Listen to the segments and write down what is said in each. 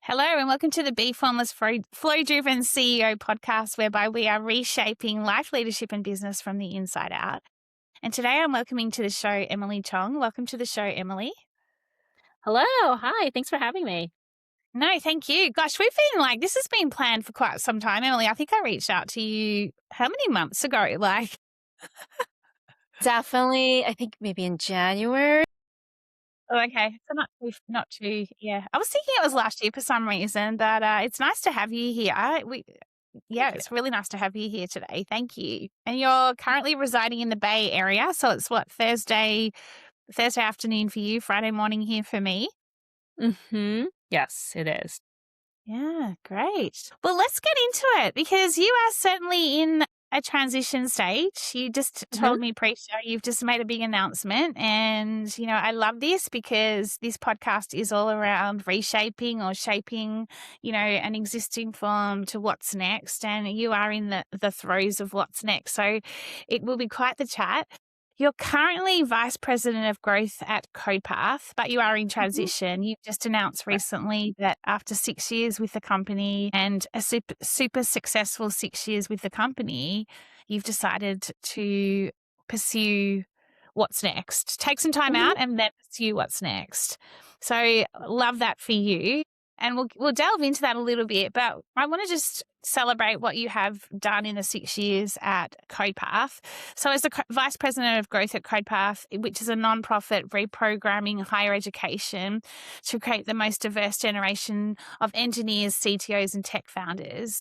Hello and welcome to the Be Formless Flow-Driven CEO podcast, whereby we are reshaping life, leadership and business from the inside out. And today I'm welcoming to the show Emily Chong. Welcome to the show, Emily. Hello. Hi. Thanks for having me. No, thank you. Gosh, this has been planned for quite some time, Emily. I think I reached out to you how many months ago? Definitely, I think maybe in January. Oh, okay. So not too, yeah. I was thinking it was last year for some reason, but it's nice to have you here. Thank you. It's really nice to have you here today. Thank you. And you're currently residing in the Bay Area, so it's Thursday afternoon for you, Friday morning here for me. Yes, it is. Yeah, great. Well, let's get into it because you are certainly in a transition stage. You just Mhm. told me pre-show you've just made a big announcement, and I love this because this podcast is all around reshaping or shaping, an existing form to what's next, and you are in the throes of what's next. So it will be quite the chat. You're currently Vice President of Growth at CodePath, but you are in Mhm. transition. You've just announced Right. recently that after 6 years with the company and a super successful 6 years with the company, you've decided to pursue what's next. Take some time Mhm. out and then pursue what's next. So love that for you. And we'll delve into that a little bit, but I want to just celebrate what you have done in the 6 years at CodePath. So as the Vice President of Growth at CodePath, which is a nonprofit reprogramming higher education to create the most diverse generation of engineers, CTOs and tech founders,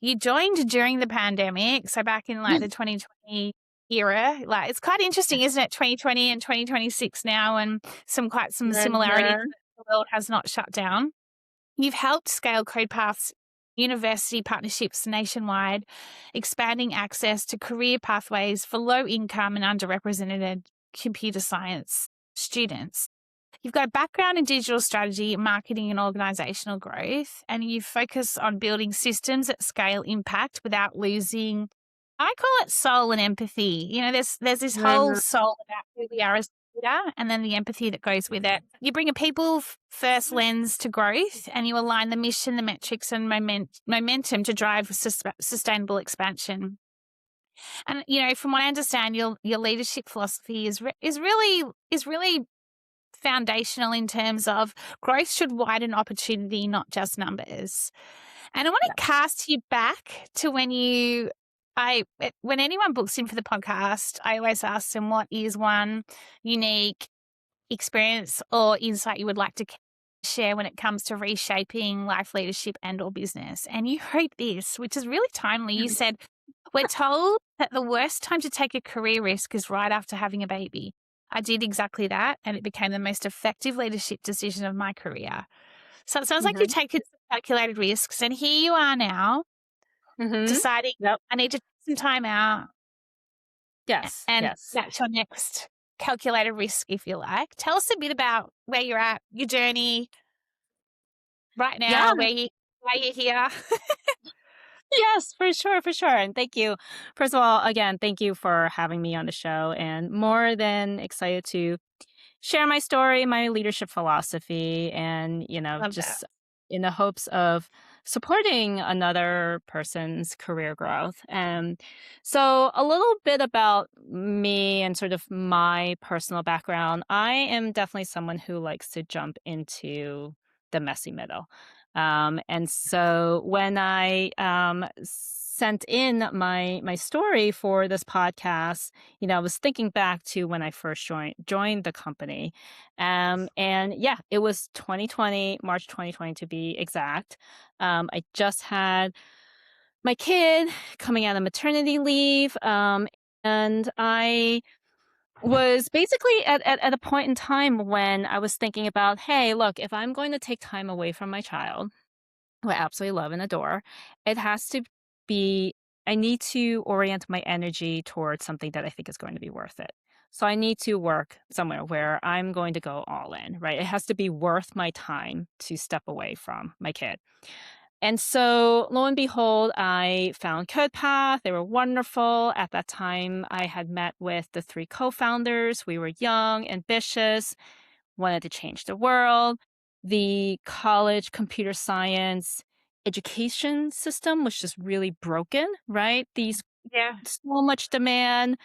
you joined during the pandemic, so back in the 2020 era. It's quite interesting, isn't it? 2020 and 2026 now, and some similarities. Mhm. The world has not shut down. You've helped scale CodePath's university partnerships nationwide, expanding access to career pathways for low income and underrepresented computer science students. You've got a background in digital strategy, marketing, and organizational growth, and you focus on building systems that scale impact without losing, I call it soul and empathy. There's this whole Mhm. soul about who we are as a leader, and then the empathy that goes with it. You bring a people first lens to growth, and you align the mission, the metrics, and momentum to drive sustainable expansion. And from what I understand, your leadership philosophy is really foundational in terms of growth should widen opportunity, not just numbers. And I want to Yes. cast you back to when anyone books in for the podcast, I always ask them what is one unique experience or insight you would like to share when it comes to reshaping life, leadership and or business. And you wrote this, which is really timely. You said, we're told that the worst time to take a career risk is right after having a baby. I did exactly that, and it became the most effective leadership decision of my career. So it sounds like you've Mhm. taken some calculated risks, and here you are now Mhm. deciding Yep. I need to take some time out, Yes. and Yes. that's your next calculated risk, if you like. Tell us a bit about where you're at, your journey right Yeah. now, why you're here. Yes, for sure, for sure. And thank you. First of all, again, thank you for having me on the show and more than excited to share my story, my leadership philosophy, and, Love that. just in the hopes of supporting another person's career growth. And so, a little bit about me and sort of my personal background. I am definitely someone who likes to jump into the messy middle. And so when I sent in my story for this podcast, I was thinking back to when I first joined the company. And yeah, it was 2020, March 2020 to be exact. I just had my kid coming out of maternity leave. And I was basically at a point in time when I was thinking about, hey, look, if I'm going to take time away from my child, who I absolutely love and adore, it has to be, I need to orient my energy towards something that I think is going to be worth it. So I need to work somewhere where I'm going to go all in, right? It has to be worth my time to step away from my kid. And so lo and behold, I found CodePath. They were wonderful. At that time, I had met with the three co founders. We were young, ambitious, wanted to change the world. the college computer science education system was just really broken, right? These Yeah. so much demand,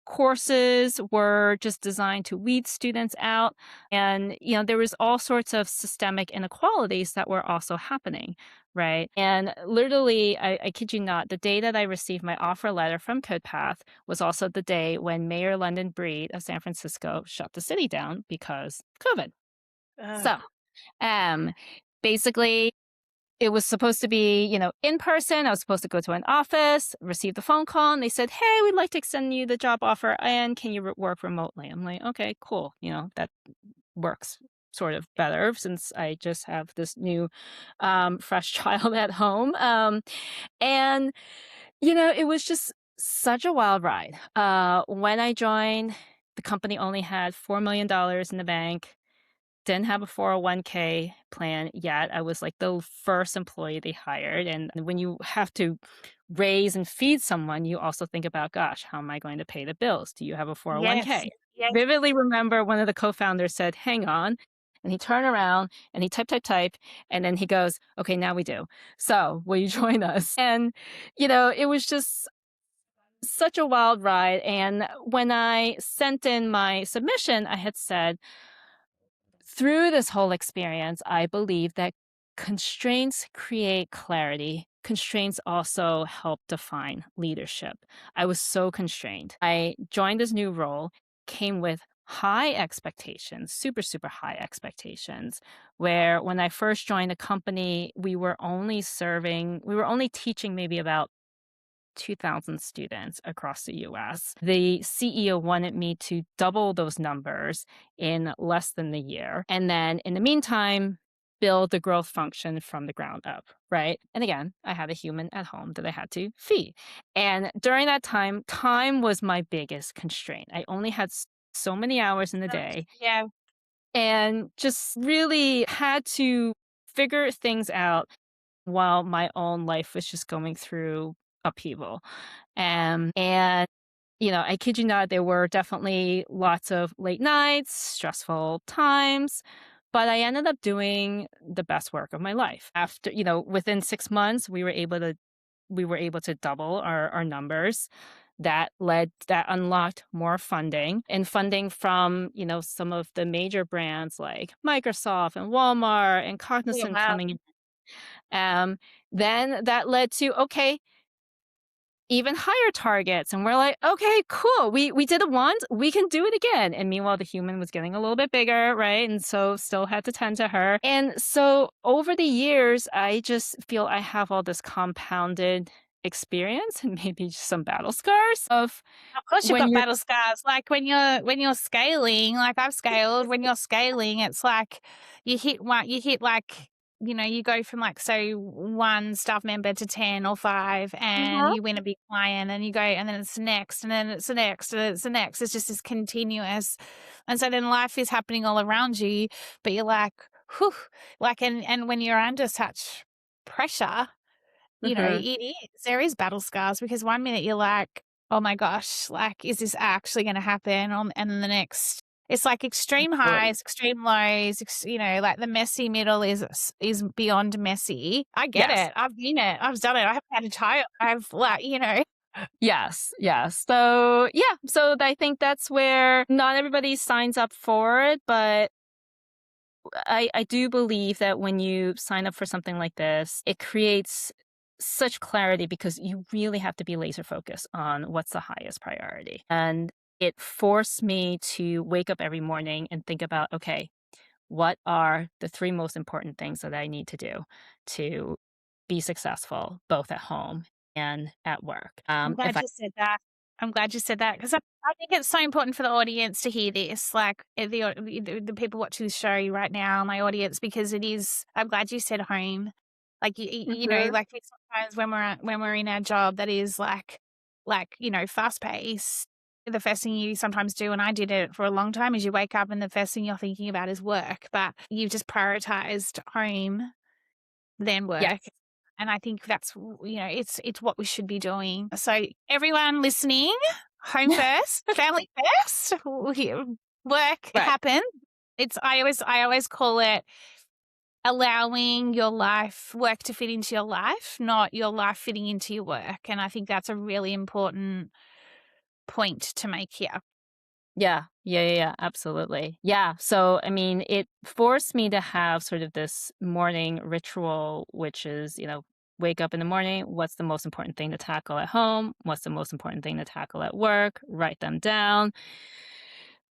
courses were just designed to weed students out. And, there was all sorts of systemic inequalities that were also happening, right? And literally, I kid you not, the day that I received my offer letter from CodePath was also the day when Mayor London Breed of San Francisco shut the city down because COVID. Ugh. So, um, basically, it was supposed to be, in person. I was supposed to go to an office, receive the phone call, and they said, "Hey, we'd like to extend you the job offer, and can you work remotely?" I'm like, "Okay, cool." That works sort of better since I just have this new, fresh child at home. And it was just such a wild ride. When I joined, the company only had $4 million in the bank, didn't have a 401k plan yet. I was like the first employee they hired. And when you have to raise and feed someone, you also think about, gosh, how am I going to pay the bills? Do you have a Yes. 401k? Yes. Vividly remember one of the co-founders said, hang on. And he turned around and he type. And then he goes, okay, now we do. So will you join us? And, it was just such a wild ride. And when I sent in my submission, I had said, through this whole experience, I believe that constraints create clarity. Constraints also help define leadership. I was so constrained. I joined this new role, came with high expectations, super, super high expectations, where when I first joined the company, we were only teaching maybe about 2,000 students across the US. The CEO wanted me to double those numbers in less than a year. And then in the meantime, build the growth function from the ground up, right? And again, I had a human at home that I had to feed. And during that time was my biggest constraint. I only had so many hours in the day Yeah. and just really had to figure things out while my own life was just going through upheaval. And I kid you not, there were definitely lots of late nights, stressful times, but I ended up doing the best work of my life. After, within 6 months, we were able to double our numbers. That unlocked more funding and funding from, some of the major brands like Microsoft and Walmart and Yeah. Cognizant Wow. coming in. Um, then that led to, okay, even higher targets. And we're like, okay, cool. We did it once, we can do it again. And meanwhile, the human was getting a little bit bigger, right? And so still had to tend to her. And so over the years, I just feel I have all this compounded experience and maybe just some battle scars of Of course you've when got you're battle scars. Like when you're scaling, like I've scaled, when you're scaling, it's like you hit like, you go from like so one staff member to 10 or 5 and Mhm. you win a big client and you go and then it's the next and then it's the next and it's the next. It's just this continuous. And so then life is happening all around you, but you're like, whew, like and when you're under such pressure, Mhm. there is battle scars because one minute you're like, "Oh my gosh, like, is this actually gonna happen?" And then the next, it's like extreme Totally. highs, extreme lows, like the messy middle is beyond messy. I get Yes. it. I've been it. I've done it. I haven't had a child. I've like. Yes, yes. So, yeah, so I think that's where not everybody signs up for it, but I do believe that when you sign up for something like this, it creates such clarity because you really have to be laser focused on what's the highest priority. And it forced me to wake up every morning and think about, okay, what are the 3 most important things that I need to do to be successful both at home and at work? I'm If glad I you said that. I'm glad you said that because I think it's so important for the audience to hear this, like the people watching the show right now, my audience, because it is. I'm glad you said home, like Mhm. like sometimes when we're in our job that is like fast paced. The first thing you sometimes do, and I did it for a long time, is you wake up and the first thing you're thinking about is work, but you've just prioritized home than work. Yes. And I think that's, it's what we should be doing. So everyone listening, home first, family first, work Right. happen. I always call it allowing your work to fit into your life, not your life fitting into your work. And I think that's a really important point to make here. Yeah, absolutely. Yeah. So, I mean, it forced me to have sort of this morning ritual, which is, wake up in the morning. What's the most important thing to tackle at home? What's the most important thing to tackle at work? Write them down,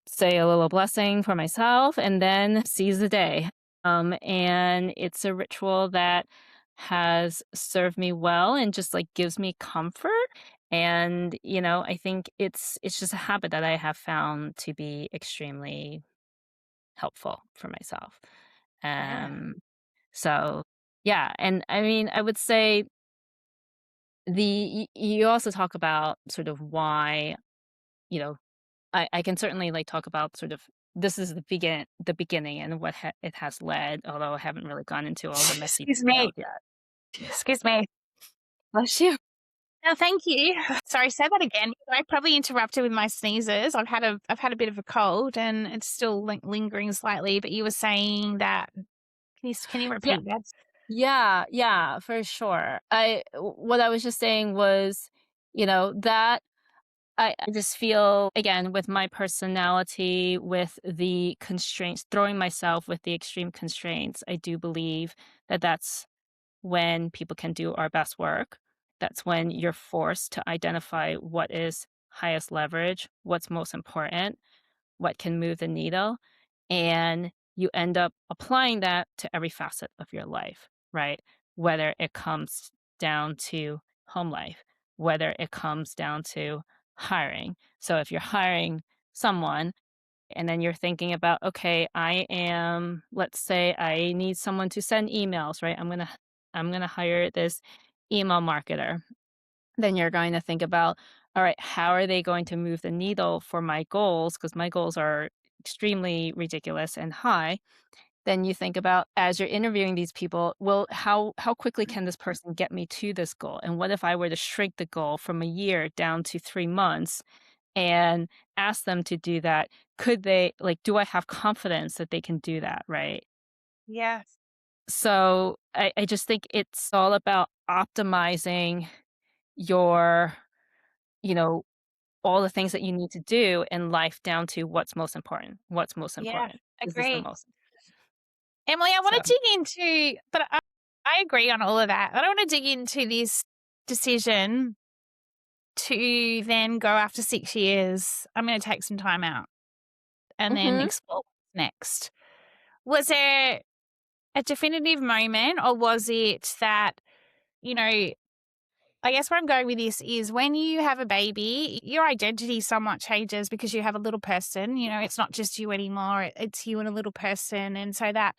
say a little blessing for myself, and then seize the day. And it's a ritual that has served me well and just like gives me comfort. And I think it's just a habit that I have found to be extremely helpful for myself. Yeah. um so yeah, and I mean, I would say you also talk about sort of why, you know I can certainly, like, talk about sort of this is the beginning and what it has led, although I haven't really gone into all the messy Excuse me. details yet. Excuse me. Bless you. No, thank you. Sorry, say that again. I probably interrupted with my sneezes. I've had a bit of a cold and it's still lingering slightly, but you were saying that can you Yeah, repeat that? yeah, for sure. What I was just saying was, that I just feel, again, with my personality, with the constraints, throwing myself with the extreme constraints, I do believe that that's when people can do our best work. That's when you're forced to identify what is highest leverage, what's most important, what can move the needle, and you end up applying that to every facet of your life, right? Whether it comes down to home life, whether it comes down to hiring. So if you're hiring someone and then you're thinking about, okay, let's say I need someone to send emails, right? I'm going to hire this email marketer. Then you're going to think about, all right, how are they going to move the needle for my goals? Because my goals are extremely ridiculous and high. Then you think about, as you're interviewing these people, well, how quickly can this person get me to this goal? And what if I were to shrink the goal from a year down to 3 months and ask them to do that? Could they, like, do I have confidence that they can do that, right? Yes. So I just think it's all about optimizing your, you know, all the things that you need to do in life down to what's most important. What's most Yeah. important? Is this the Agree. most? Emily, I So, want to dig into, but I agree on all of that. I don't want to dig into this decision to then go after 6 years. I'm going to take some time out and then mhm. explore what's next. Was there a definitive moment, or was it that, you know, I guess where I'm going with this is when you have a baby, your identity somewhat changes because you have a little person. It's not just you anymore. It's you and a little person. And so that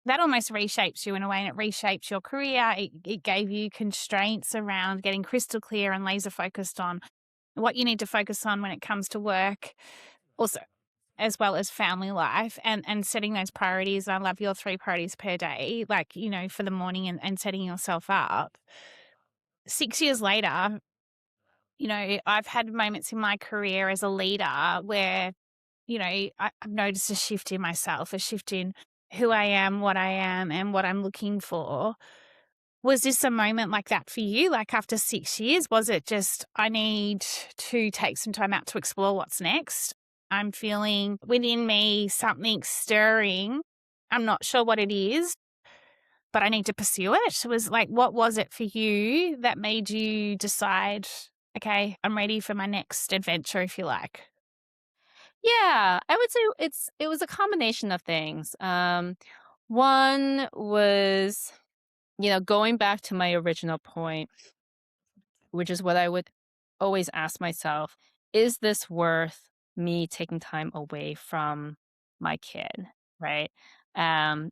almost reshapes you in a way, and it reshapes your career. It gave you constraints around getting crystal clear and laser focused on what you need to focus on when it comes to work, also as well as family life, and setting those priorities. I love your 3 priorities per day, like, for the morning, and setting yourself up. 6 years later, I've had moments in my career as a leader where, I've noticed a shift in myself, a shift in who I am, what I am, and what I'm looking for. Was this a moment like that for you? Like after 6 years, was it just, I need to take some time out to explore what's next? I'm feeling within me something stirring. I'm not sure what it is, but I need to pursue it. What was it for you that made you decide, okay, I'm ready for my next adventure, if you like? Yeah, I would say it was a combination of things. One was, going back to my original point, which is what I would always ask myself, is this worth me taking time away from my kid, right? And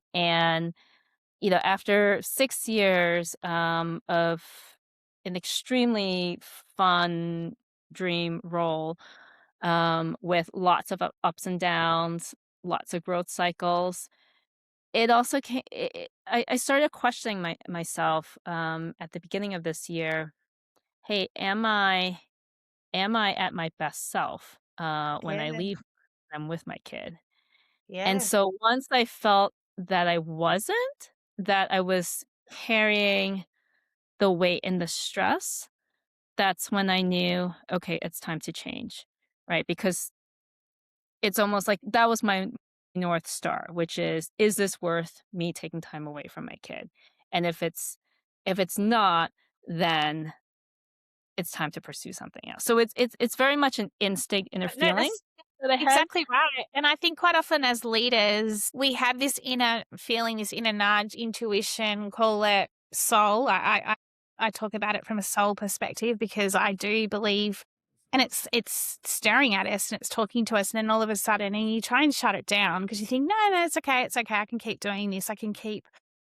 after 6 years of an extremely fun dream role, with lots of ups and downs, lots of growth cycles, it also came. I started questioning myself at the beginning of this year. Hey, am I at my best self when I Yeah. leave? I'm with my kid, and Yeah. so once I felt that I wasn't, that I was carrying the weight and the stress, that's when I knew, okay, it's time to change, right? Because it's almost like that was my North Star, which is this worth me taking time away from my kid? And if it's not, then it's time to pursue something else. So it's very much an instinct and a No, feeling that's that I had. exactly right. And I think quite often as leaders, we have this inner feeling, this inner nudge, intuition, call it soul. I talk about it from a soul perspective because I do believe, and it's staring at us and it's talking to us, and then all of a sudden, and you try and shut it down because you think, no, it's okay, I can keep doing this, I can keep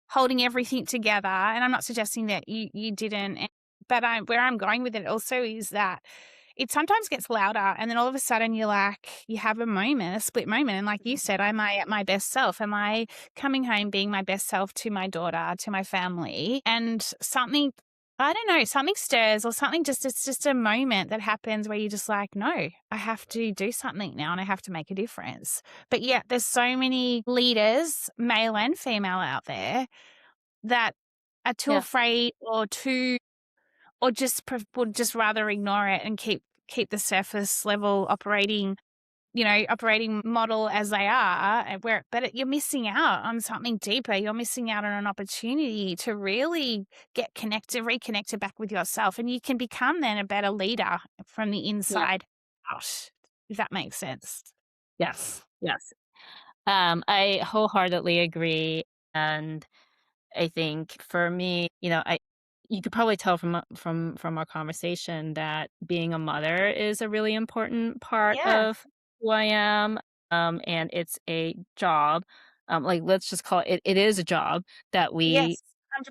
holding everything together. And I'm not suggesting that you didn't, but where I'm going with it also is that it sometimes gets louder, and then all of a sudden you're like, you have a moment, a split moment, and like you said, am I at my best self? Am I coming home being my best self to my daughter, to my family? And something, I don't know, something stirs or something, just it's just a moment that happens where you're just like, no, I have to do something now and I have to make a difference. But yet there's so many leaders, male and female, out there that are too Yeah. afraid or too, or just would just rather ignore it and keep the surface level operating, operating model as they are, you're missing out on something deeper. You're missing out on an opportunity to really get connected, reconnected back with yourself, and you can become then a better leader from the Yeah. inside out, if that makes sense. Yes. Yes. I wholeheartedly agree, and I think for me, I you could probably tell from our conversation that being a mother is a really important part Yeah. of who I am, and it's a job, like, let's just call it is a job that we Yes.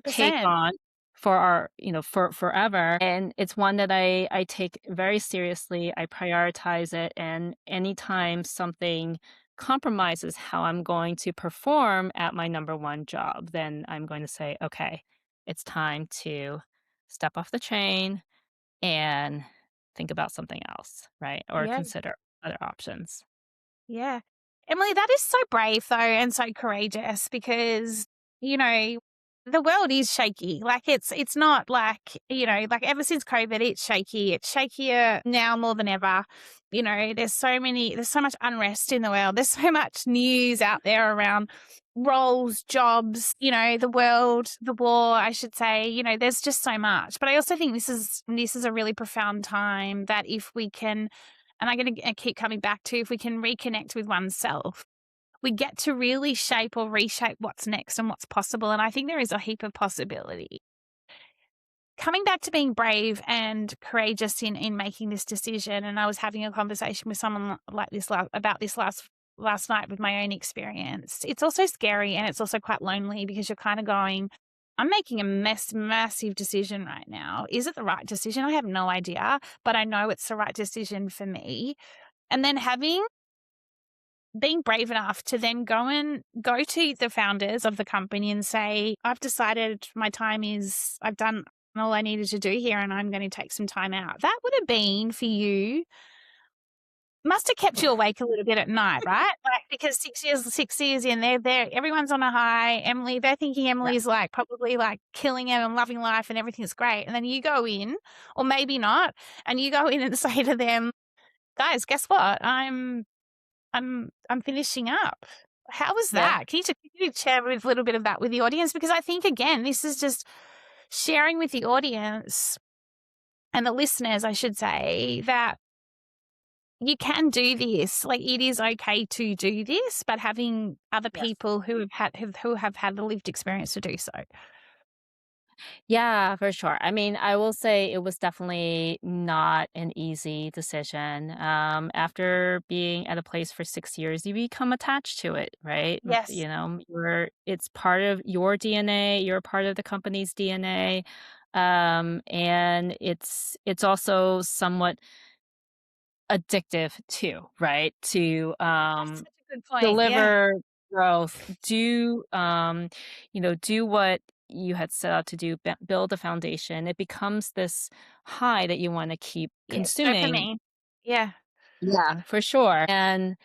take 100%. on for for forever, and it's one that I take very seriously. I prioritize it, and anytime something compromises how I'm going to perform at my number one job, then I'm going to say, okay, it's time to step off the train and think about something else, right? Or Yeah. consider other options. Yeah. Emily, that is so brave though and so courageous because, you know, the world is shaky. Like it's not like, like ever since COVID, it's shaky. It's shakier now more than ever. There's so much unrest in the world. There's so much news out there around roles, jobs, the world, the war, I should say. There's just so much. But I also think this is a really profound time that if we can, and I'm going to keep coming back to, if we can reconnect with oneself, we get to really shape or reshape what's next and what's possible. And I think there is a heap of possibility. Coming back to being brave and courageous in making this decision, and I was having a conversation with someone like this about this last night with my own experience. It's also scary and it's also quite lonely because you're kind of going, I'm making a massive decision right now. Is it the right decision? I have no idea, but I know it's the right decision for me. And then being brave enough to then go to the founders of the company and say, I've decided I've done all I needed to do here and I'm going to take some time out. That would have been for you, must have kept you awake a little bit at night, right? Like, because 6 years in, they're everyone's on a high. They're thinking Yeah. Emily's like probably like killing it and loving life and everything's great. And then you go in, or maybe not, and you go in and say to them, guys, guess what? I'm finishing up. How was Yeah. that? Can you share a little bit of that with the audience? Because I think, again, this is just sharing with the audience and the listeners, I should say, that you can do this. Like, it is okay to do this, but having other Yes. people who have had the lived experience to do so. Yeah, for sure. I mean, I will say it was definitely not an easy decision. After being at a place for 6 years, you become attached to it, right? Yes. It's part of your DNA. You're part of the company's DNA, and it's also somewhat addictive too, right? To That's such a good point. Yeah. deliver growth, do what you had set out to do, build a foundation. It becomes this high that you want to keep Yes. consuming. Dopamine. Yeah. Yeah, for sure. And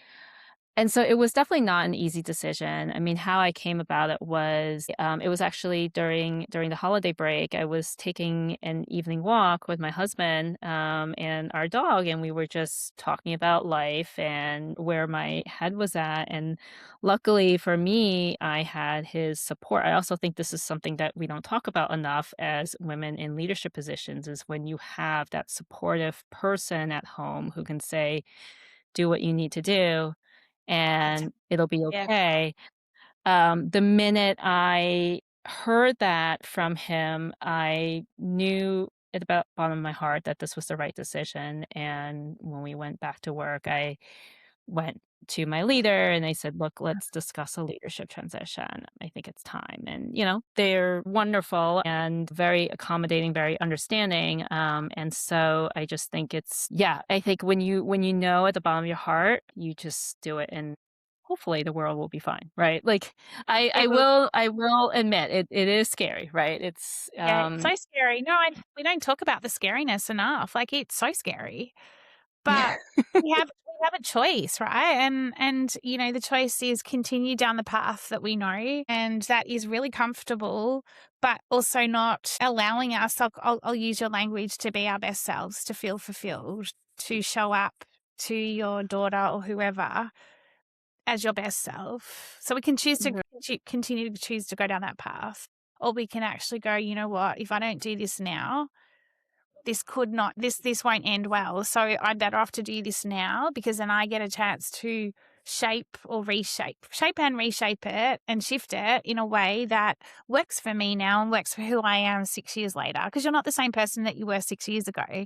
And so it was definitely not an easy decision. I mean, how I came about it was actually during the holiday break. I was taking an evening walk with my husband, and our dog, and we were just talking about life and where my head was at. And luckily for me, I had his support. I also think this is something that we don't talk about enough as women in leadership positions is when you have that supportive person at home who can say, do what you need to do and it'll be Yeah. okay. The minute I heard that from him, I knew at the bottom of my heart that this was the right decision. And when we went back to work, I went to my leader and I said, look, let's discuss a leadership transition. I think it's time. And, they're wonderful and very accommodating, very understanding. And so I just think yeah, I think when you know at the bottom of your heart, you just do it and hopefully the world will be fine. Right. Like I, It I will. will, I will admit it is scary. Right. It's, Yeah, it's so scary. No, we don't talk about the scariness enough. Like, it's so scary. But we have a choice, right? And the choice is continue down the path that we know and that is really comfortable, but also not allowing us, I'll use your language, to be our best selves, to feel fulfilled, to show up to your daughter or whoever as your best self. So we can choose to Mhm. continue to choose to go down that path. Or we can actually go, you know what, if I don't do this now, this could not this won't end well. So I'm better off to do this now because then I get a chance to shape and reshape it and shift it in a way that works for me now and works for who I am 6 years later. Because you're not the same person that you were 6 years ago.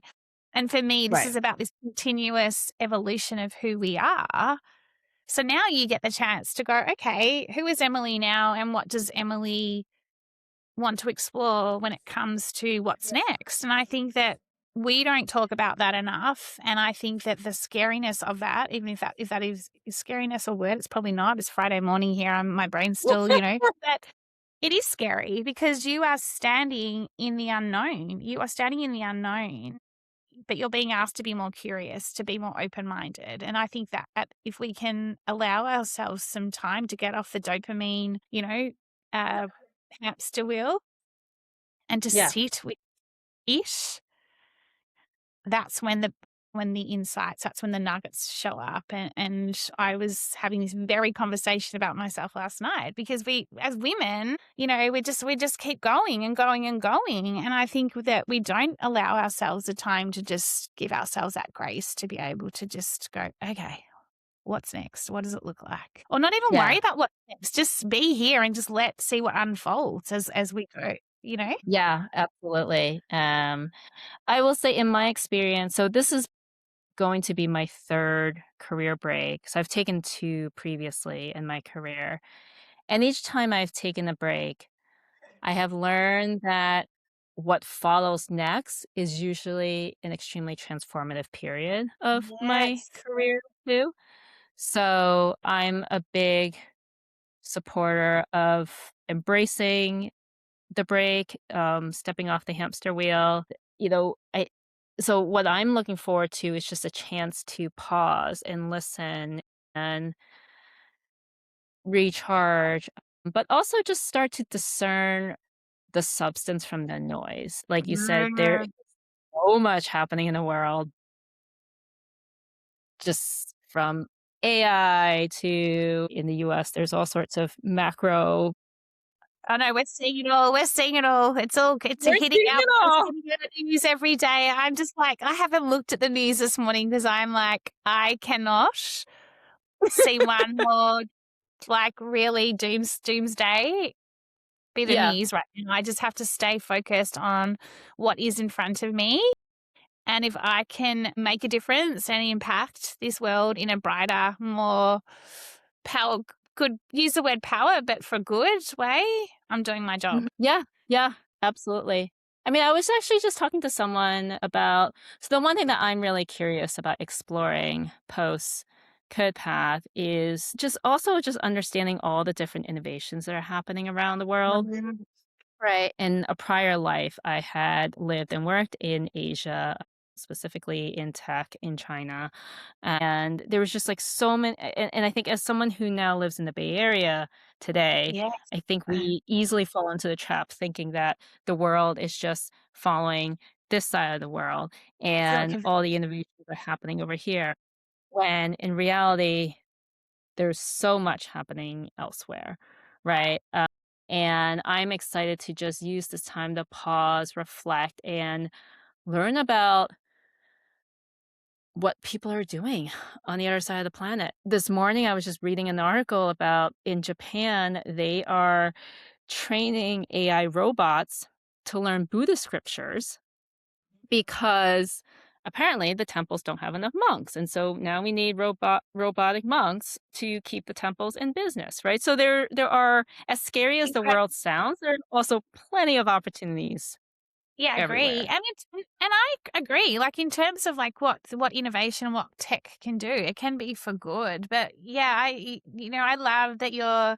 And for me, this Right. is about this continuous evolution of who we are. So now you get the chance to go, okay, who is Emily now and what does Emily want to explore when it comes to what's next? And I think that we don't talk about that enough. And I think that the scariness of that, even if that is scariness a word, it's probably not. It's Friday morning here. My brain's still, that it is scary because you are standing in the unknown. You are standing in the unknown, but you're being asked to be more curious, to be more open-minded. And I think that if we can allow ourselves some time to get off the dopamine, uh, hamster wheel and to Yeah. sit with it, that's when the insights, that's when the nuggets show up. And I was having this very conversation about myself last night because we, as women, we just keep going and going and going. And I think that we don't allow ourselves the time to just give ourselves that grace to be able to just go, okay, what's next? What does it look like? Or not even Yeah. worry about what's next. Just be here and just see what unfolds as we go, Yeah, absolutely. I will say in my experience, so this is going to be my third career break. So I've taken two previously in my career. And each time I've taken a break, I have learned that what follows next is usually an extremely transformative period of my Yes. career too. So I'm a big supporter of embracing the break, stepping off the hamster wheel. So what I'm looking forward to is just a chance to pause and listen and recharge, but also just start to discern the substance from the noise. Like you said, there is Mm. so much happening in the world, just from AI to in the US, there's all sorts of macro. I know we're seeing it all. We're seeing it all. It's We're hitting seeing it it's all. hitting the news every day. I'm just like, I haven't looked at the news this morning because I'm like, I cannot see one more like really doomsday bit of Yeah. news right now. I just have to stay focused on what is in front of me. And if I can make a difference and impact this world in a brighter, more power, could use the word power, but for good way, I'm doing my job. Mhm. Yeah, yeah, absolutely. I mean, I was actually just talking to someone about the one thing that I'm really curious about exploring post CodePath is just understanding all the different innovations that are happening around the world. Right. In a prior life, I had lived and worked in Asia. specifically in tech in China. And there was just like so many, and I think as someone who now lives in the Bay Area today, Yes. I think we easily fall into the trap thinking that the world is just following this side of the world and Silicon all the innovations are happening over here. When in reality, there's so much happening elsewhere, right? And I'm excited to just use this time to pause, reflect, and learn about what people are doing on the other side of the planet. This morning, I was just reading an article about in Japan, they are training AI robots to learn Buddhist scriptures because apparently the temples don't have enough monks. And so now we need robotic monks to keep the temples in business, right? So there are, as scary as the incredible. world sounds, there are also plenty of opportunities Yeah, agree. everywhere. And I agree. Like in terms of like what innovation, what tech can do, it can be for good. But yeah, I love that you're,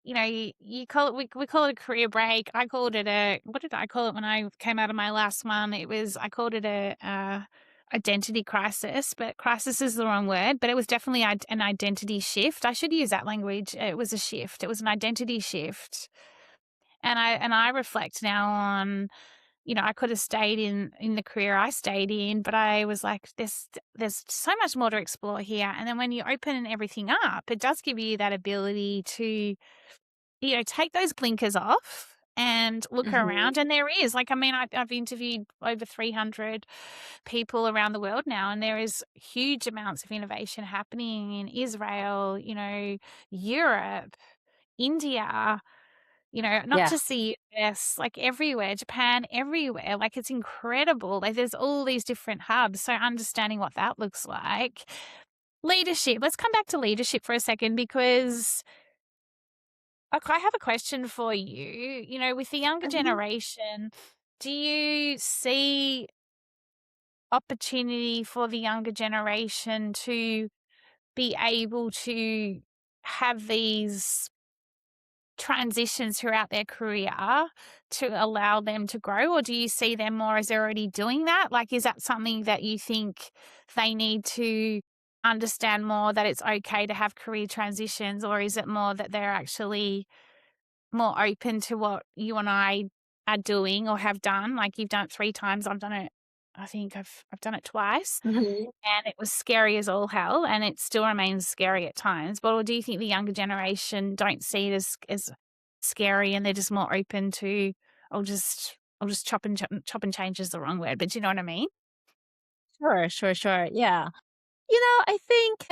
you call it we call it a career break. I called it a what did I call it when I came out of my last one? I called it a identity crisis, but crisis is the wrong word. But it was definitely an identity shift. I should use that language. It was a shift. It was an identity shift. And I reflect now on, I could have stayed in the career I stayed in, but I was like, there's so much more to explore here. And then when you open everything up, it does give you that ability to, take those blinkers off and look Mhm. around. And there is, like, I mean, I've interviewed over 300 people around the world now, and there is huge amounts of innovation happening in Israel, Europe, India, not Yeah. just the US, like everywhere, Japan, everywhere. Like it's incredible. Like there's all these different hubs. So understanding what that looks like. Leadership. Let's come back to leadership for a second because I have a question for you. With the younger Mhm. generation, do you see opportunity for the younger generation to be able to have these transitions throughout their career to allow them to grow, or do you see them more as they're already doing that? Like, is that something that you think they need to understand more, that it's okay to have career transitions, or is it more that they're actually more open to what you and I are doing or have done? Like you've done it 3 times, I've done it. I think I've done it twice, Mhm. and it was scary as all hell, and it still remains scary at times. But or do you think the younger generation don't see it as scary, and they're just more open to, I'll just chop and change is the wrong word, but do you know what I mean? Sure, sure, sure. Yeah. I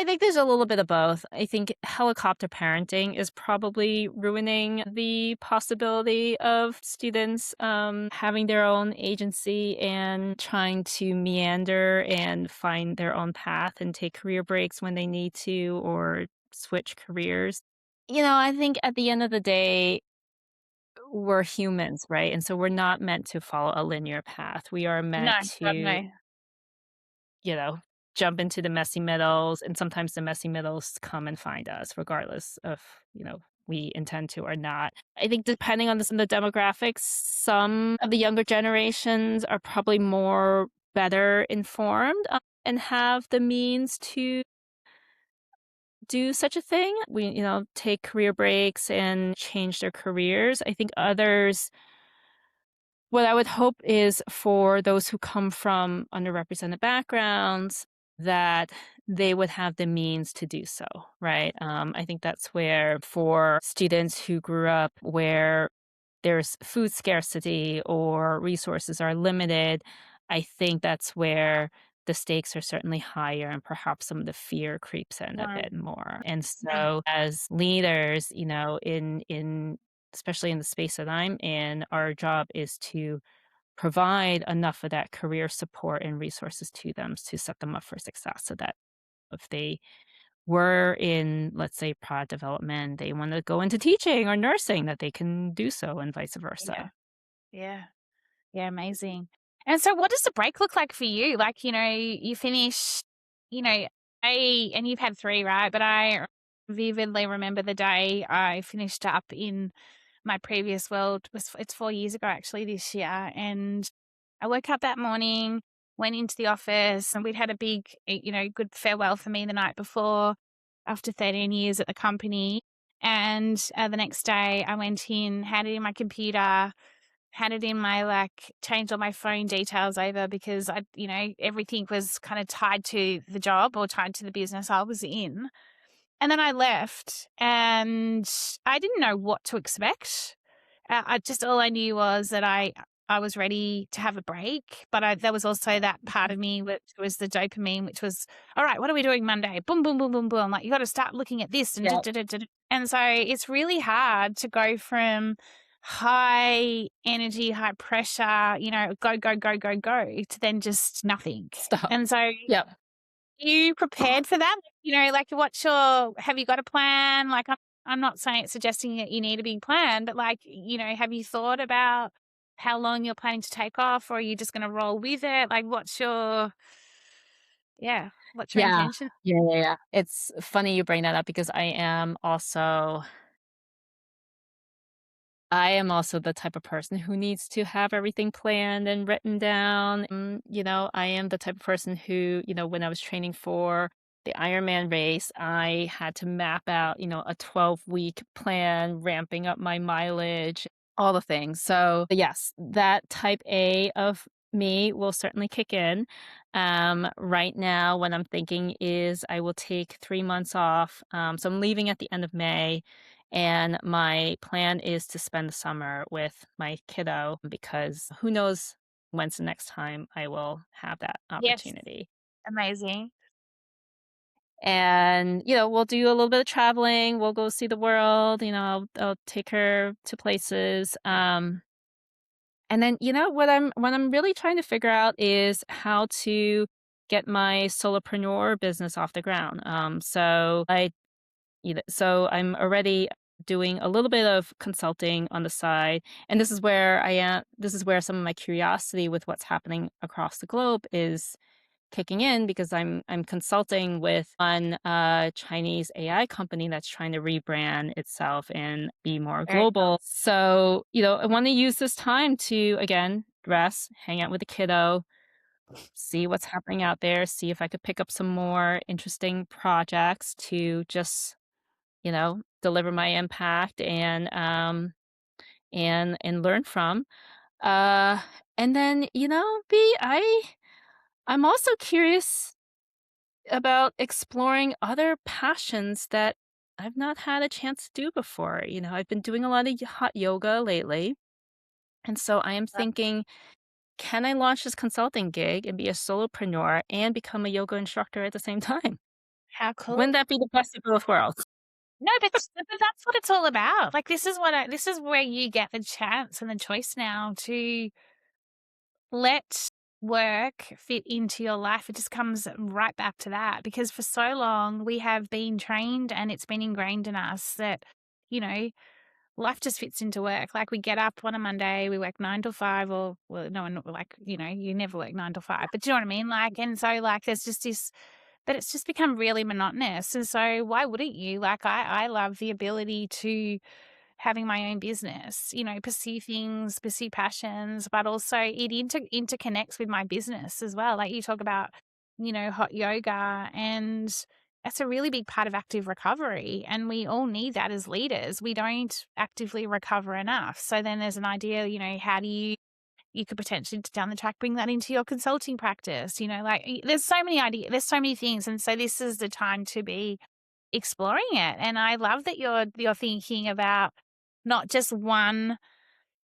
think there's a little bit of both. I think helicopter parenting is probably ruining the possibility of students having their own agency and trying to meander and find their own path and take career breaks when they need to or switch careers. I think at the end of the day, we're humans, right? And so we're not meant to follow a linear path. We are No, meant God, to no. you know, jump into the messy middles, and sometimes the messy middles come and find us regardless of, we intend to or not. I think depending on the demographics, some of the younger generations are probably more better informed, and have the means to do such a thing. Take career breaks and change their careers. I think others what I would hope is for those who come from underrepresented backgrounds that they would have the means to do so, right? I think that's where for students who grew up where there's food scarcity or resources are limited, I think that's where the stakes are certainly higher and perhaps some of the fear creeps in a No. bit more. And Yeah. so as leaders, in especially in the space that I'm in, our job is to provide enough of that career support and resources to them to set them up for success so that if they were in, let's say, product development, they want to go into teaching or nursing, that they can do so and vice Yeah. versa. Yeah. Yeah, amazing. And so what does the break look like for you? Like, you finish, you know, and you've had 3, right? But I vividly remember the day I finished up in my previous world. It's 4 years ago actually this year, and I woke up that morning went into the office, and we'd had a big, good farewell for me the night before after 13 years at the company. And the next day I went in, handed in my computer, handed in my, changed all my phone details over because everything was kind of tied to the job or tied to the business I was in. And then I left and I didn't know what to expect. All I knew was that I was ready to have a break, but there was also that part of me which was the dopamine, which was, all right, what are we doing Monday? Boom, boom, boom, boom, boom. Like, you got to start looking at this and Yeah. and so it's really hard to go from high energy, high pressure, go, go, go, go, go, to then just nothing. Stop. And so Yep. you prepared for that? Have you got a plan? I'm not suggesting that you need a big plan, but have you thought about how long you're planning to take off, or are you just going to roll with it? What's your Yeah. intention? Yeah. It's funny you bring that up because I am also the type of person who needs to have everything planned and written down. I am the type of person who, when I was training for the Ironman race, I had to map out, a 12-week plan, ramping up my mileage, all the things. So, yes, that type A of me will certainly kick in. Right now, what I'm thinking is I will take 3 months off. So I'm leaving at the end of May. And my plan is to spend the summer with my kiddo because who knows when's the next time I will have that Yes, opportunity. amazing. And, we'll do a little bit of traveling. We'll go see the world. I'll take her to places. And then, what I'm really trying to figure out is how to get my solopreneur business off the ground. So I'm already doing a little bit of consulting on the side, and this is where I am. This is where some of my curiosity with what's happening across the globe is kicking in because I'm consulting with one Chinese AI company that's trying to rebrand itself and be more Very cool. global. So I want to use this time to again rest, hang out with the kiddo, see what's happening out there, see if I could pick up some more interesting projects to just deliver my impact and learn from. Uh, and then, I'm also curious about exploring other passions that I've not had a chance to do before. I've been doing a lot of hot yoga lately. And so I am thinking, can I launch this consulting gig and be a solopreneur and become a yoga instructor at the same time? How cool. Wouldn't that be the best of both worlds? No, but that's what it's all about. This is where you get the chance and the choice now to let work fit into your life. It just comes right back to that, because for so long we have been trained and it's been ingrained in us that, you know, life just fits into work. Like, we get up on a Monday, we work 9 to 5, or, well, no, not like, you never work 9 to 5, but do you know what I mean? And so, there's just this, but it's just become really monotonous. And so why wouldn't you? I love the ability to having my own business, pursue things, pursue passions, but also it interconnects with my business as well. Like, you talk about, hot yoga, and that's a really big part of active recovery. And we all need that as leaders. We don't actively recover enough. So then there's an idea, how do you could potentially down the track bring that into your consulting practice, there's so many ideas, there's so many things. And so this is the time to be exploring it. And I love that you're thinking about not just one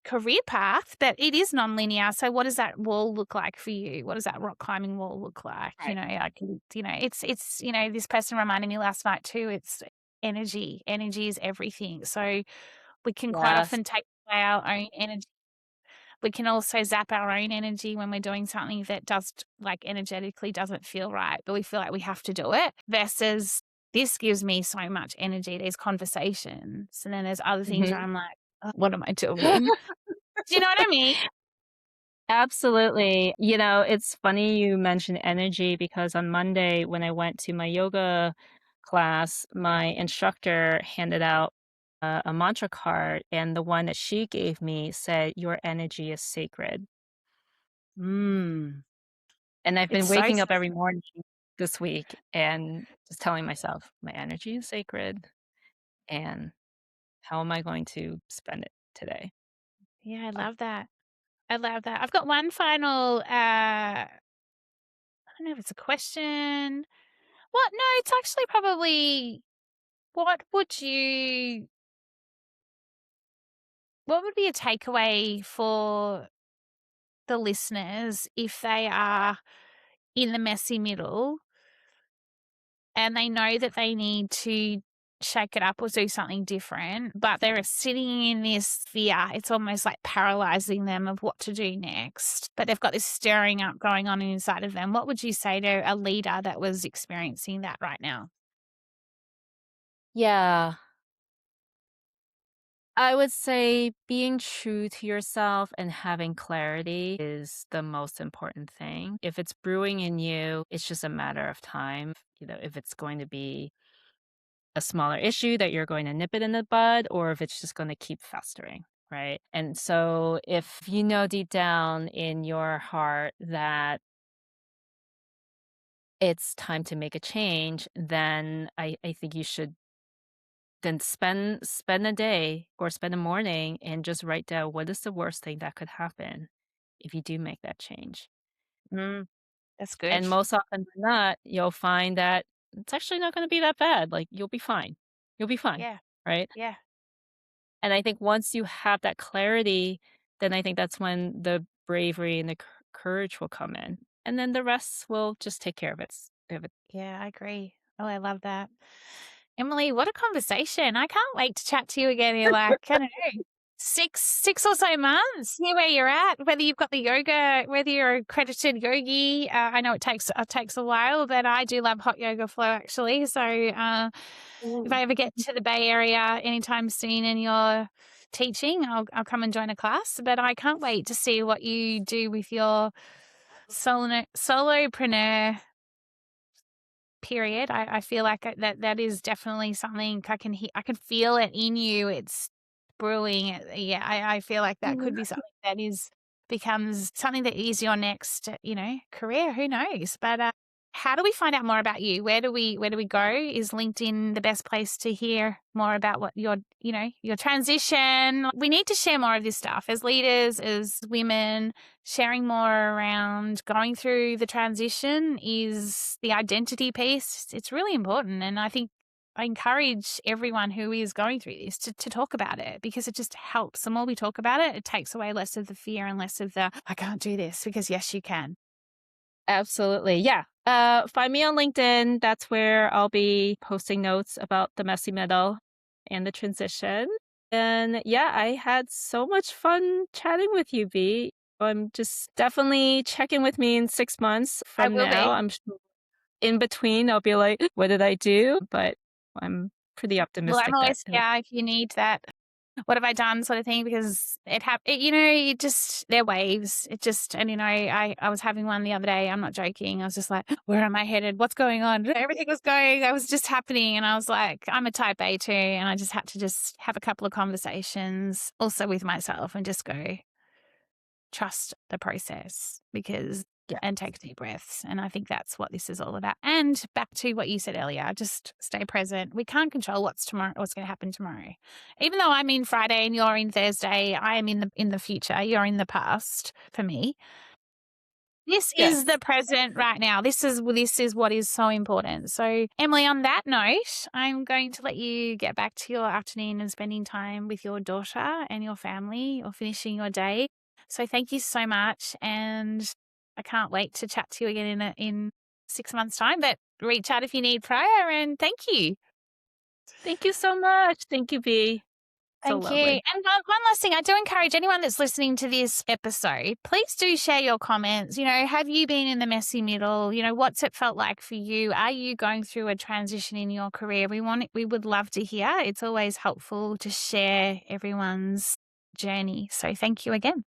career path, but it is nonlinear. So what does that wall look like for you? What does that rock climbing wall look like? Right. It's this person reminded me last night too. It's energy. Energy is everything. So we can quite Yes. often take away our own energy. We can also zap our own energy when we're doing something that energetically doesn't feel right, but we feel like we have to do it, versus this gives me so much energy, these conversations. And then there's other things where Mhm. I'm like, "Oh, what am I doing?" Do you know what I mean? Absolutely. It's funny you mentioned energy because on Monday when I went to my yoga class, my instructor handed out a mantra card, and the one that she gave me said, "Your energy is sacred." Mm. And I've It's been so, waking so up every morning this week and just telling myself, "My energy is sacred, and how am I going to spend it today?" yeah, I Uh, love that. I love that. I've got one final, I don't know if it's a question. What? No, it's actually probably what would you, what would be a takeaway for the listeners if they are in the messy middle and they know that they need to shake it up or do something different, but they're sitting in this fear. It's almost like paralyzing them of what to do next, but they've got this stirring up going on inside of them. What would you say to a leader that was experiencing that right now? yeah. I would say being true to yourself and having clarity is the most important thing. If it's brewing in you, it's just a matter of time. If it's going to be a smaller issue that you're going to nip it in the bud, or if it's just going to keep festering, right? And so if you know deep down in your heart that it's time to make a change, then I think you should then spend a day or spend a morning and just write down what is the worst thing that could happen if you do make that change. Mm, that's good. And most often than not, you'll find that it's actually not gonna be that bad, like, you'll be fine. You'll be fine, Yeah. right? Yeah. And I think once you have that clarity, then I think that's when the bravery and the courage will come in, and then the rest will just take care of it. Yeah, I agree. Oh, I love that. Emily, what a conversation. I can't wait to chat to you again in like, I don't know, six or so months. Hear where you're at, whether you've got the yoga, whether you're accredited yogi. I know it takes a while, but I do love hot yoga flow actually. So if Ooh. I ever get to the Bay Area anytime soon and you're teaching, I'll come and join a class. But I can't wait to see what you do with your solopreneur period. I feel like that is definitely something I can feel it in you. It's brewing. Yeah, I feel like that could be something that is becomes something that is your next, career. Who knows? But how do we find out more about you? Where do we go? Is LinkedIn the best place to hear more about what your transition? We need to share more of this stuff as leaders, as women. Sharing more around going through the transition is the identity piece. It's really important. And I think I encourage everyone who is going through this to talk about it because it just helps. The more we talk about it, it takes away less of the fear and less of the, I can't do this, because yes, you can. Absolutely. Yeah. Find me on LinkedIn. That's where I'll be posting notes about the messy middle and the transition. And yeah, I had so much fun chatting with you, V. I'm just definitely checking with me in 6 months I from will now. be. I'm sure in between, I'll be like, what did I do? But I'm pretty Well, I'm optimistic that always here if you need that. What have I done sort of thing, because it just, they're waves. It just, and I was having one the other day. I'm not joking. I was just like, where am I headed? What's going on? Everything was going, I was just happening. And I was like, I'm a type A too. And I just had to just have a couple of conversations also with myself and just go, trust the process yeah. and take deep breaths. And I think that's what this is all about. And back to what you said earlier, just stay present. We can't control what's going to happen tomorrow. Even though I'm in Friday and you're in Thursday, I am in the future. You're in the past for me. This is the Yes. present right now. This is what is so important. So, Emily, on that note, I'm going to let you get back to your afternoon and spending time with your daughter and your family or finishing your day. So, thank you so much, and I can't wait to chat to you again in 6 months' time. But reach out if you need prayer, and thank you. Thank you so much. Thank you, V. So Thank you. lovely. And one last thing, I do encourage anyone that's listening to this episode, please do share your comments. Have you been in the messy middle? What's it felt like for you? Are you going through a transition in your career? We would love to hear. It's always helpful to share everyone's journey. So thank you again.